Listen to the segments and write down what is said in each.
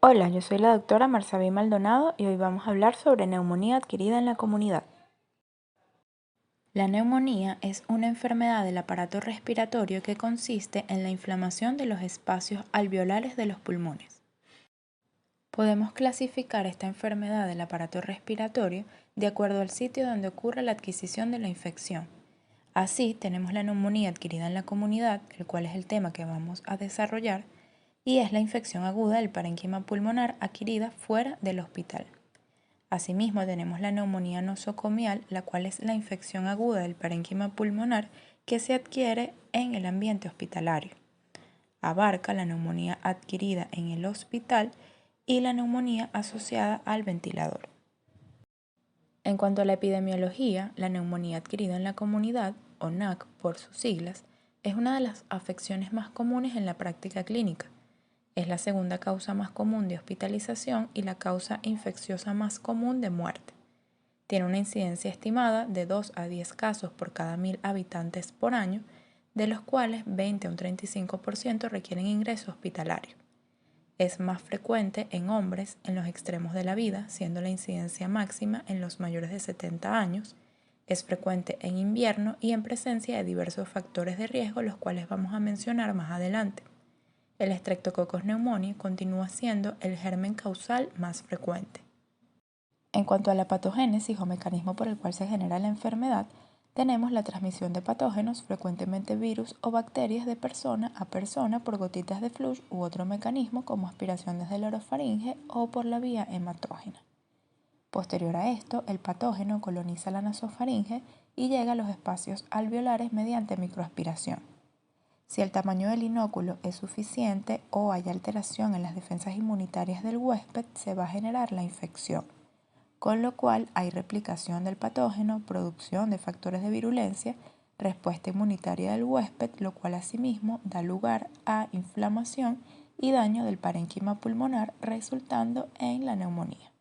Hola, yo soy la doctora Marsabí Maldonado y hoy vamos a hablar sobre neumonía adquirida en la comunidad. La neumonía es una enfermedad del aparato respiratorio que consiste en la inflamación de los espacios alveolares de los pulmones. Podemos clasificar esta enfermedad del aparato respiratorio de acuerdo al sitio donde ocurre la adquisición de la infección. Así, tenemos la neumonía adquirida en la comunidad, el cual es el tema que vamos a desarrollar, y es la infección aguda del parénquima pulmonar adquirida fuera del hospital. Asimismo, tenemos la neumonía nosocomial, la cual es la infección aguda del parénquima pulmonar que se adquiere en el ambiente hospitalario. Abarca la neumonía adquirida en el hospital y la neumonía asociada al ventilador. En cuanto a la epidemiología, la neumonía adquirida en la comunidad, o NAC por sus siglas, es una de las afecciones más comunes en la práctica clínica. Es la segunda causa más común de hospitalización y la causa infecciosa más común de muerte. Tiene una incidencia estimada de 2 a 10 casos por cada 1000 habitantes por año, de los cuales 20 a un 35% requieren ingreso hospitalario. Es más frecuente en hombres en los extremos de la vida, siendo la incidencia máxima en los mayores de 70 años. Es frecuente en invierno y en presencia de diversos factores de riesgo, los cuales vamos a mencionar más adelante. El Streptococcus pneumoniae continúa siendo el germen causal más frecuente. En cuanto a la patogénesis o mecanismo por el cual se genera la enfermedad, tenemos la transmisión de patógenos, frecuentemente virus o bacterias de persona a persona por gotitas de flush u otro mecanismo como aspiración desde la orofaringe o por la vía hematógena. Posterior a esto, el patógeno coloniza la nasofaringe y llega a los espacios alveolares mediante microaspiración. Si el tamaño del inóculo es suficiente o hay alteración en las defensas inmunitarias del huésped, se va a generar la infección, con lo cual hay replicación del patógeno, producción de factores de virulencia, respuesta inmunitaria del huésped, lo cual asimismo da lugar a inflamación y daño del parénquima pulmonar, resultando en la neumonía.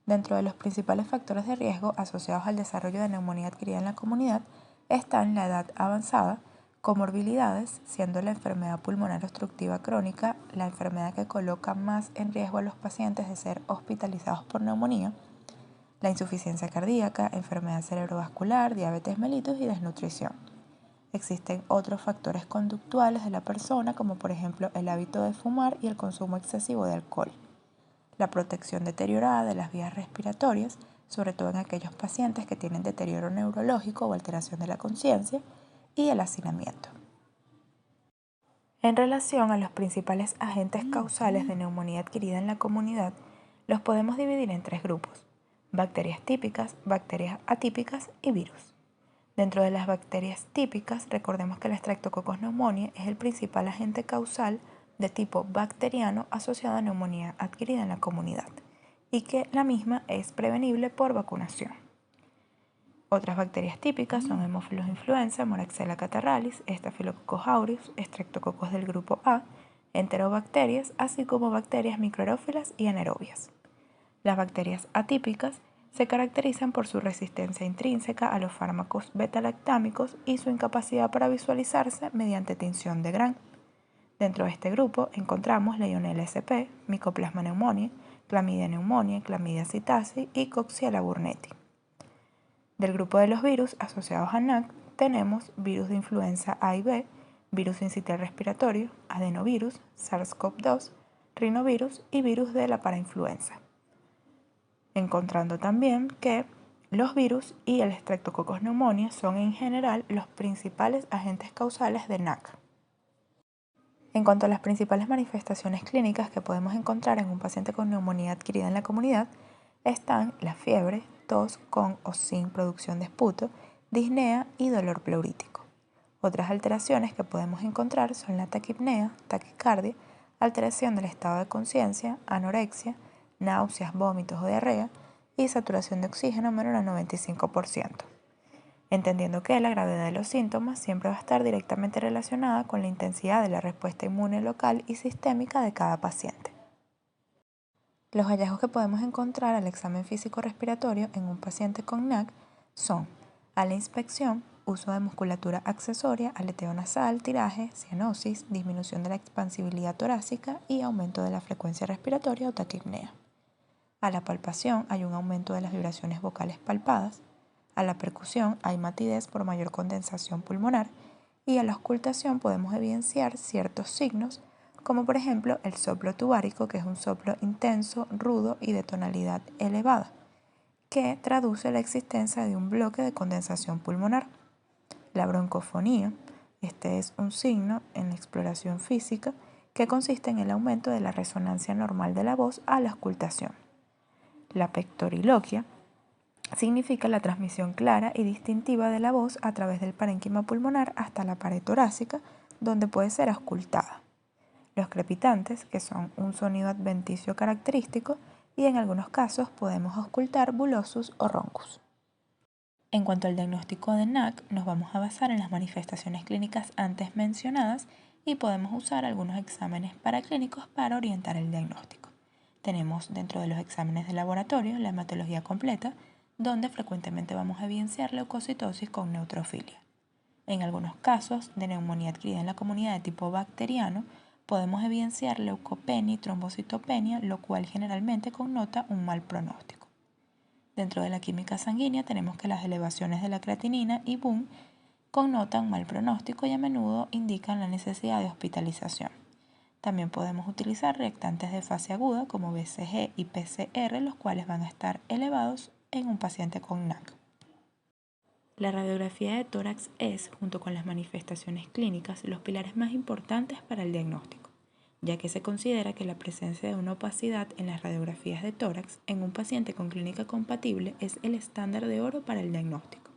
Dentro de los principales factores de riesgo asociados al desarrollo de neumonía adquirida en la comunidad están la edad avanzada, comorbilidades, siendo la enfermedad pulmonar obstructiva crónica la enfermedad que coloca más en riesgo a los pacientes de ser hospitalizados por neumonía, la insuficiencia cardíaca, enfermedad cerebrovascular, diabetes mellitus y desnutrición. Existen otros factores conductuales de la persona, como por ejemplo el hábito de fumar y el consumo excesivo de alcohol. La protección deteriorada de las vías respiratorias, sobre todo en aquellos pacientes que tienen deterioro neurológico o alteración de la conciencia, y el hacinamiento. En relación a los principales agentes causales de neumonía adquirida en la comunidad, los podemos dividir en 3 grupos: bacterias típicas, bacterias atípicas y virus. Dentro de las bacterias típicas, recordemos que el Streptococcus pneumoniae es el principal agente causal de tipo bacteriano asociado a neumonía adquirida en la comunidad y que la misma es prevenible por vacunación. Otras bacterias típicas son Haemophilus influenza, Moraxella catarrhalis, Staphylococcus aureus, Streptococcus del grupo A, enterobacterias, así como bacterias microaerófilas y anaerobias. Las bacterias atípicas se caracterizan por su resistencia intrínseca a los fármacos beta-lactámicos y su incapacidad para visualizarse mediante tinción de Gram. Dentro de este grupo encontramos Legionella sp, Mycoplasma pneumoniae, Chlamydia pneumoniae, Chlamydia psittaci y Coxiella burnetii. Del grupo de los virus asociados a NAC tenemos virus de influenza A y B, virus sincitial respiratorio, adenovirus, SARS-CoV-2, rinovirus y virus de la parainfluenza. Encontrando también que los virus y el Streptococcus pneumoniae son en general los principales agentes causales de NAC. En cuanto a las principales manifestaciones clínicas que podemos encontrar en un paciente con neumonía adquirida en la comunidad, están la fiebre, tos con o sin producción de esputo, disnea y dolor pleurítico. Otras alteraciones que podemos encontrar son la taquipnea, taquicardia, alteración del estado de conciencia, anorexia, náuseas, vómitos o diarrea y saturación de oxígeno menor al 95%. Entendiendo que la gravedad de los síntomas siempre va a estar directamente relacionada con la intensidad de la respuesta inmune local y sistémica de cada paciente. Los hallazgos que podemos encontrar al examen físico respiratorio en un paciente con NAC son: a la inspección, uso de musculatura accesoria, aleteo nasal, tiraje, cianosis, disminución de la expansibilidad torácica y aumento de la frecuencia respiratoria o taquipnea. A la palpación hay un aumento de las vibraciones vocales palpadas. A la percusión hay matidez por mayor condensación pulmonar y a la auscultación podemos evidenciar ciertos signos como por ejemplo el soplo tubárico, que es un soplo intenso, rudo y de tonalidad elevada, que traduce la existencia de un bloque de condensación pulmonar. La broncofonía, este es un signo en la exploración física que consiste en el aumento de la resonancia normal de la voz a la auscultación. La pectoriloquia significa la transmisión clara y distintiva de la voz a través del parénquima pulmonar hasta la pared torácica, donde puede ser auscultada. Los crepitantes, que son un sonido adventicio característico, y en algunos casos podemos auscultar bulosus o roncus. En cuanto al diagnóstico de NAC, nos vamos a basar en las manifestaciones clínicas antes mencionadas y podemos usar algunos exámenes paraclínicos para orientar el diagnóstico. Tenemos dentro de los exámenes de laboratorio la hematología completa, donde frecuentemente vamos a evidenciar leucocitosis con neutrofilia. En algunos casos de neumonía adquirida en la comunidad de tipo bacteriano, podemos evidenciar leucopenia y trombocitopenia, lo cual generalmente connota un mal pronóstico. Dentro de la química sanguínea tenemos que las elevaciones de la creatinina y BUN connotan mal pronóstico y a menudo indican la necesidad de hospitalización. También podemos utilizar reactantes de fase aguda como BCG y PCR, los cuales van a estar elevados en un paciente con NAC. La radiografía de tórax es, junto con las manifestaciones clínicas, los pilares más importantes para el diagnóstico, ya que se considera que la presencia de una opacidad en las radiografías de tórax en un paciente con clínica compatible es el estándar de oro para el diagnóstico.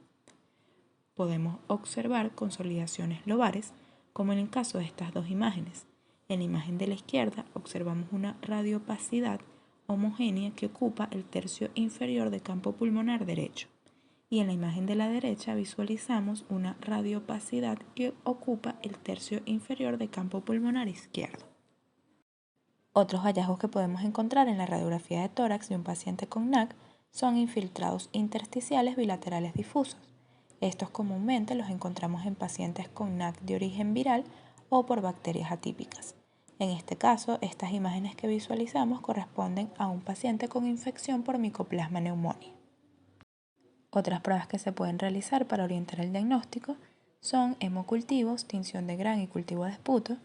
Podemos observar consolidaciones lobares, como en el caso de estas dos imágenes. En la imagen de la izquierda observamos una radioopacidad homogénea que ocupa el tercio inferior del campo pulmonar derecho. Y en la imagen de la derecha visualizamos una radioopacidad que ocupa el tercio inferior del campo pulmonar izquierdo. Otros hallazgos que podemos encontrar en la radiografía de tórax de un paciente con NAC son infiltrados intersticiales bilaterales difusos. Estos comúnmente los encontramos en pacientes con NAC de origen viral o por bacterias atípicas. En este caso, estas imágenes que visualizamos corresponden a un paciente con infección por Mycoplasma pneumoniae. Otras pruebas que se pueden realizar para orientar el diagnóstico son hemocultivos, tinción de Gram y cultivo de esputo,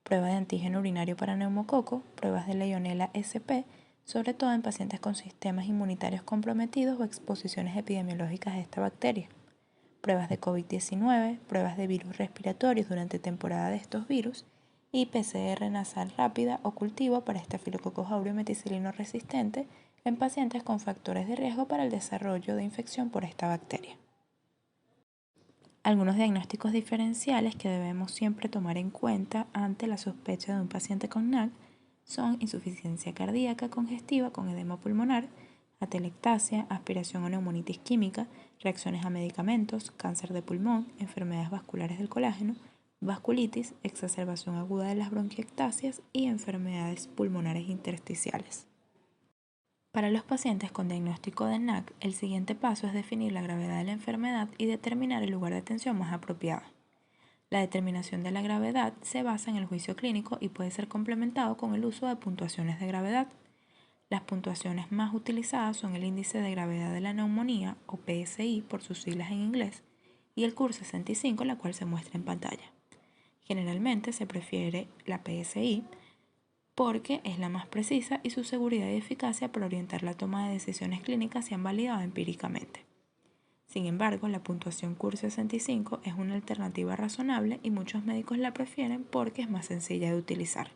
prueba de antígeno urinario para neumococo, pruebas de Legionella SP, sobre todo en pacientes con sistemas inmunitarios comprometidos o exposiciones epidemiológicas a esta bacteria, pruebas de COVID-19, pruebas de virus respiratorios durante temporada de estos virus y PCR nasal rápida o cultivo para Staphylococcus aureus meticilino resistente en pacientes con factores de riesgo para el desarrollo de infección por esta bacteria. Algunos diagnósticos diferenciales que debemos siempre tomar en cuenta ante la sospecha de un paciente con NAC son insuficiencia cardíaca congestiva con edema pulmonar, atelectasia, aspiración o neumonitis química, reacciones a medicamentos, cáncer de pulmón, enfermedades vasculares del colágeno, vasculitis, exacerbación aguda de las bronquiectasias y enfermedades pulmonares intersticiales. Para los pacientes con diagnóstico de NAC, el siguiente paso es definir la gravedad de la enfermedad y determinar el lugar de atención más apropiado. La determinación de la gravedad se basa en el juicio clínico y puede ser complementado con el uso de puntuaciones de gravedad. Las puntuaciones más utilizadas son el índice de gravedad de la neumonía, o PSI por sus siglas en inglés, y el CUR 65, la cual se muestra en pantalla. Generalmente se prefiere la PSI porque es la más precisa y su seguridad y eficacia para orientar la toma de decisiones clínicas se han validado empíricamente. Sin embargo, la puntuación CUR 65 es una alternativa razonable y muchos médicos la prefieren porque es más sencilla de utilizar.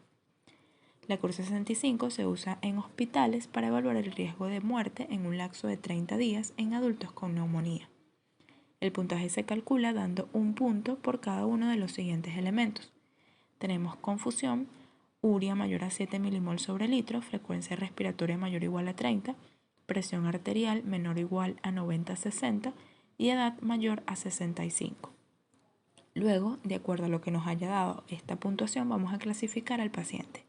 La CUR 65 se usa en hospitales para evaluar el riesgo de muerte en un lapso de 30 días en adultos con neumonía. El puntaje se calcula dando un punto por cada uno de los siguientes elementos. Tenemos confusión, urea mayor a 7 milimols sobre litro, frecuencia respiratoria mayor o igual a 30, presión arterial menor o igual a 90-60 y edad mayor a 65. Luego, de acuerdo a lo que nos haya dado esta puntuación, vamos a clasificar al paciente.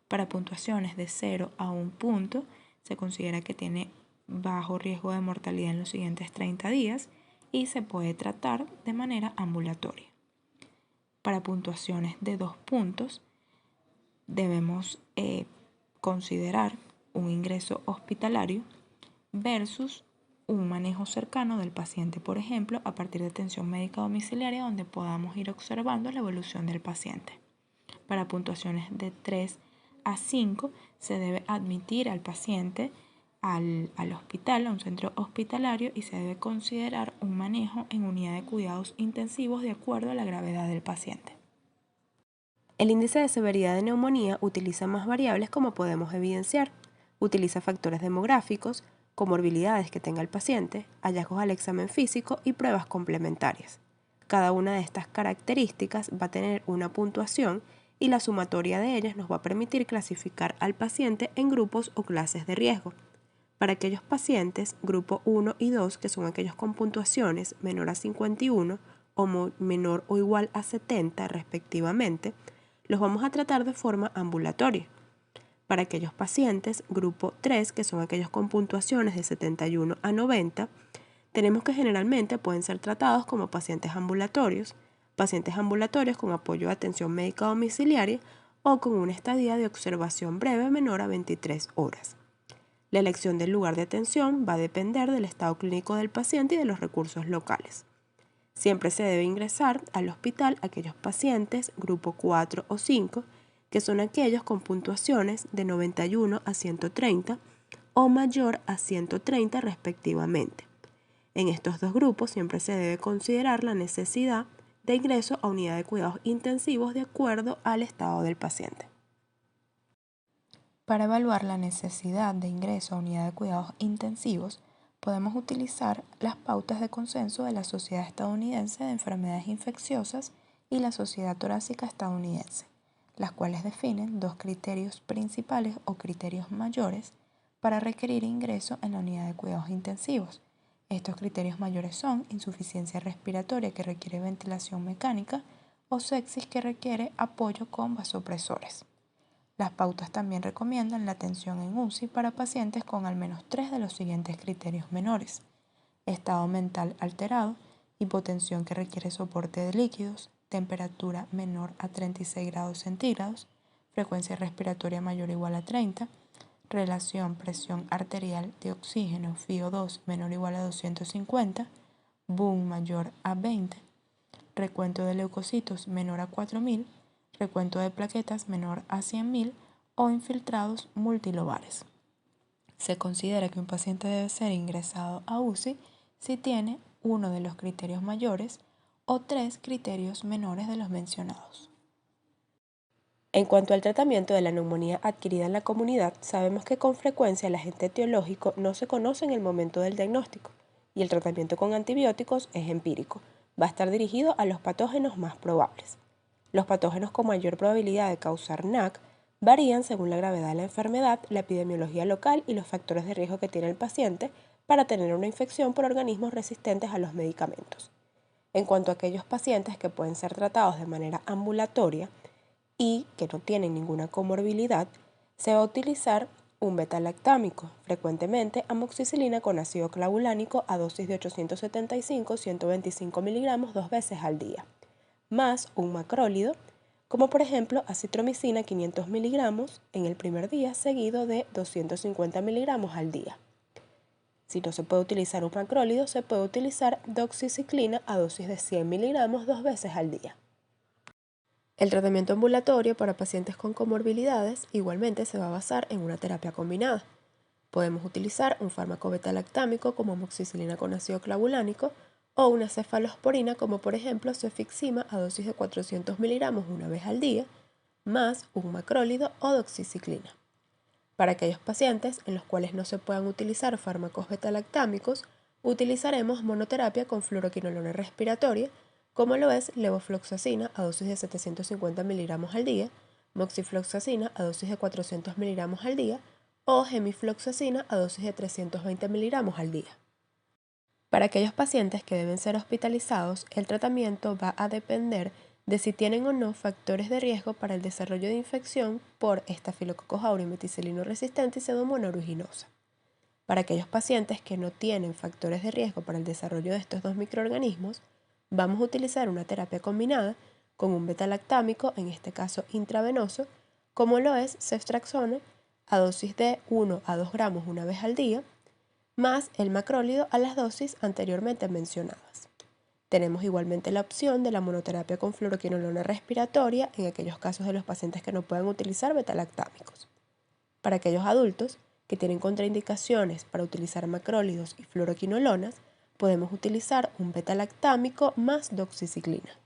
Para puntuaciones de 0 a 1 punto, se considera que tiene bajo riesgo de mortalidad en los siguientes 30 días y se puede tratar de manera ambulatoria. Para puntuaciones de 2 puntos debemos considerar un ingreso hospitalario versus un manejo cercano del paciente, por ejemplo, a partir de atención médica domiciliaria donde podamos ir observando la evolución del paciente. Para puntuaciones de 3 a 5 se debe admitir al paciente al hospital, a un centro hospitalario, y se debe considerar un manejo en unidad de cuidados intensivos de acuerdo a la gravedad del paciente. El índice de severidad de neumonía utiliza más variables como podemos evidenciar. Utiliza factores demográficos, comorbilidades que tenga el paciente, hallazgos al examen físico y pruebas complementarias. Cada una de estas características va a tener una puntuación y la sumatoria de ellas nos va a permitir clasificar al paciente en grupos o clases de riesgo. Para aquellos pacientes, grupo 1 y 2, que son aquellos con puntuaciones menor a 51 o menor o igual a 70 respectivamente, los vamos a tratar de forma ambulatoria. Para aquellos pacientes, grupo 3, que son aquellos con puntuaciones de 71 a 90, tenemos que generalmente pueden ser tratados como pacientes ambulatorios con apoyo de atención médica domiciliaria o con una estadía de observación breve menor a 23 horas. La elección del lugar de atención va a depender del estado clínico del paciente y de los recursos locales. Siempre se debe ingresar al hospital aquellos pacientes grupo 4 o 5, que son aquellos con puntuaciones de 91 a 130 o mayor a 130 respectivamente. En estos dos grupos siempre se debe considerar la necesidad de ingreso a unidad de cuidados intensivos de acuerdo al estado del paciente. Para evaluar la necesidad de ingreso a unidad de cuidados intensivos, podemos utilizar las pautas de consenso de la Sociedad Estadounidense de Enfermedades Infecciosas y la Sociedad Torácica Estadounidense, las cuales definen 2 criterios principales o criterios mayores para requerir ingreso en la unidad de cuidados intensivos. Estos criterios mayores son insuficiencia respiratoria que requiere ventilación mecánica o sepsis que requiere apoyo con vasopresores. Las pautas también recomiendan la atención en UCI para pacientes con al menos 3 de los siguientes criterios menores: estado mental alterado, hipotensión que requiere soporte de líquidos, temperatura menor a 36 grados centígrados, frecuencia respiratoria mayor o igual a 30, relación presión arterial de oxígeno FiO2 menor o igual a 250, BUN mayor a 20, recuento de leucocitos menor a 4000, recuento de plaquetas menor a 100.000 o infiltrados multilobares. Se considera que un paciente debe ser ingresado a UCI si tiene uno de los criterios mayores o 3 criterios menores de los mencionados. En cuanto al tratamiento de la neumonía adquirida en la comunidad, sabemos que con frecuencia el agente etiológico no se conoce en el momento del diagnóstico y el tratamiento con antibióticos es empírico. Va a estar dirigido a los patógenos más probables. Los patógenos con mayor probabilidad de causar NAC varían según la gravedad de la enfermedad, la epidemiología local y los factores de riesgo que tiene el paciente para tener una infección por organismos resistentes a los medicamentos. En cuanto a aquellos pacientes que pueden ser tratados de manera ambulatoria y que no tienen ninguna comorbilidad, se va a utilizar un beta-lactámico, frecuentemente amoxicilina con ácido clavulánico a dosis de 875-125 miligramos 2 veces al día, más un macrólido, como por ejemplo acitromicina 500 miligramos en el primer día seguido de 250 miligramos al día. Si no se puede utilizar un macrólido, se puede utilizar doxiciclina a dosis de 100 miligramos 2 veces al día. El tratamiento ambulatorio para pacientes con comorbilidades igualmente se va a basar en una terapia combinada. Podemos utilizar un fármaco beta-lactámico como amoxicilina con ácido clavulánico o una cefalosporina como por ejemplo cefixima a dosis de 400 miligramos una vez al día, más un macrólido o doxiciclina. Para aquellos pacientes en los cuales no se puedan utilizar fármacos beta-lactámicos, utilizaremos monoterapia con fluoroquinolona respiratoria, como lo es levofloxacina a dosis de 750 miligramos al día, moxifloxacina a dosis de 400 miligramos al día o gemifloxacina a dosis de 320 miligramos al día. Para aquellos pacientes que deben ser hospitalizados, el tratamiento va a depender de si tienen o no factores de riesgo para el desarrollo de infección por Staphylococcus aureus meticilino resistente y pseudomonas aeruginosa. Para aquellos pacientes que no tienen factores de riesgo para el desarrollo de estos dos microorganismos, vamos a utilizar una terapia combinada con un beta-lactámico, en este caso intravenoso, como lo es ceftriaxone, a dosis de 1 a 2 gramos una vez al día, más el macrólido a las dosis anteriormente mencionadas. Tenemos igualmente la opción de la monoterapia con fluoroquinolona respiratoria en aquellos casos de los pacientes que no puedan utilizar beta-lactámicos. Para aquellos adultos que tienen contraindicaciones para utilizar macrólidos y fluoroquinolonas, podemos utilizar un beta-lactámico más doxiciclina.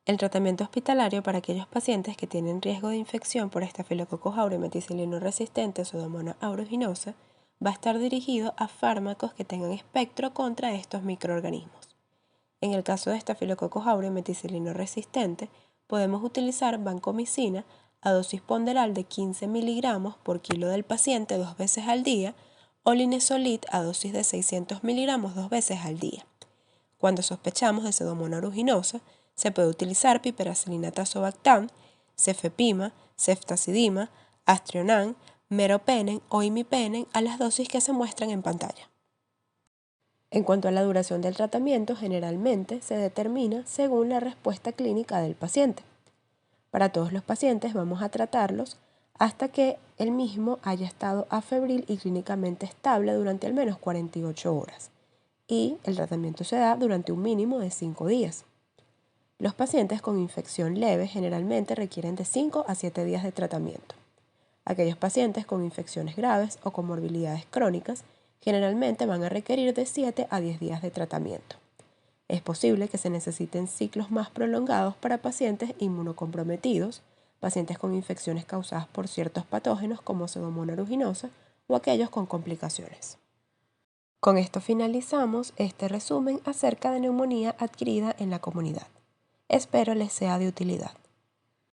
El tratamiento hospitalario para aquellos pacientes que tienen riesgo de infección por Staphylococcus aureus meticilino resistente o Pseudomonas aeruginosa va a estar dirigido a fármacos que tengan espectro contra estos microorganismos. En el caso de Staphylococcus aureus meticilino resistente, podemos utilizar vancomicina a dosis ponderal de 15 miligramos por kilo del paciente 2 veces al día o linezolid a dosis de 600 miligramos 2 veces al día. Cuando sospechamos de Pseudomonas aeruginosa, se puede utilizar piperacilina tazobactam, cefepima, ceftazidima, astrionan, meropenem o imipenem a las dosis que se muestran en pantalla. En cuanto a la duración del tratamiento, generalmente se determina según la respuesta clínica del paciente. Para todos los pacientes vamos a tratarlos hasta que el mismo haya estado afebril y clínicamente estable durante al menos 48 horas. Y el tratamiento se da durante un mínimo de 5 días. Los pacientes con infección leve generalmente requieren de 5 a 7 días de tratamiento. Aquellos pacientes con infecciones graves o comorbilidades crónicas generalmente van a requerir de 7 a 10 días de tratamiento. Es posible que se necesiten ciclos más prolongados para pacientes inmunocomprometidos, pacientes con infecciones causadas por ciertos patógenos como Pseudomonas aeruginosa o aquellos con complicaciones. Con esto finalizamos este resumen acerca de neumonía adquirida en la comunidad. Espero les sea de utilidad.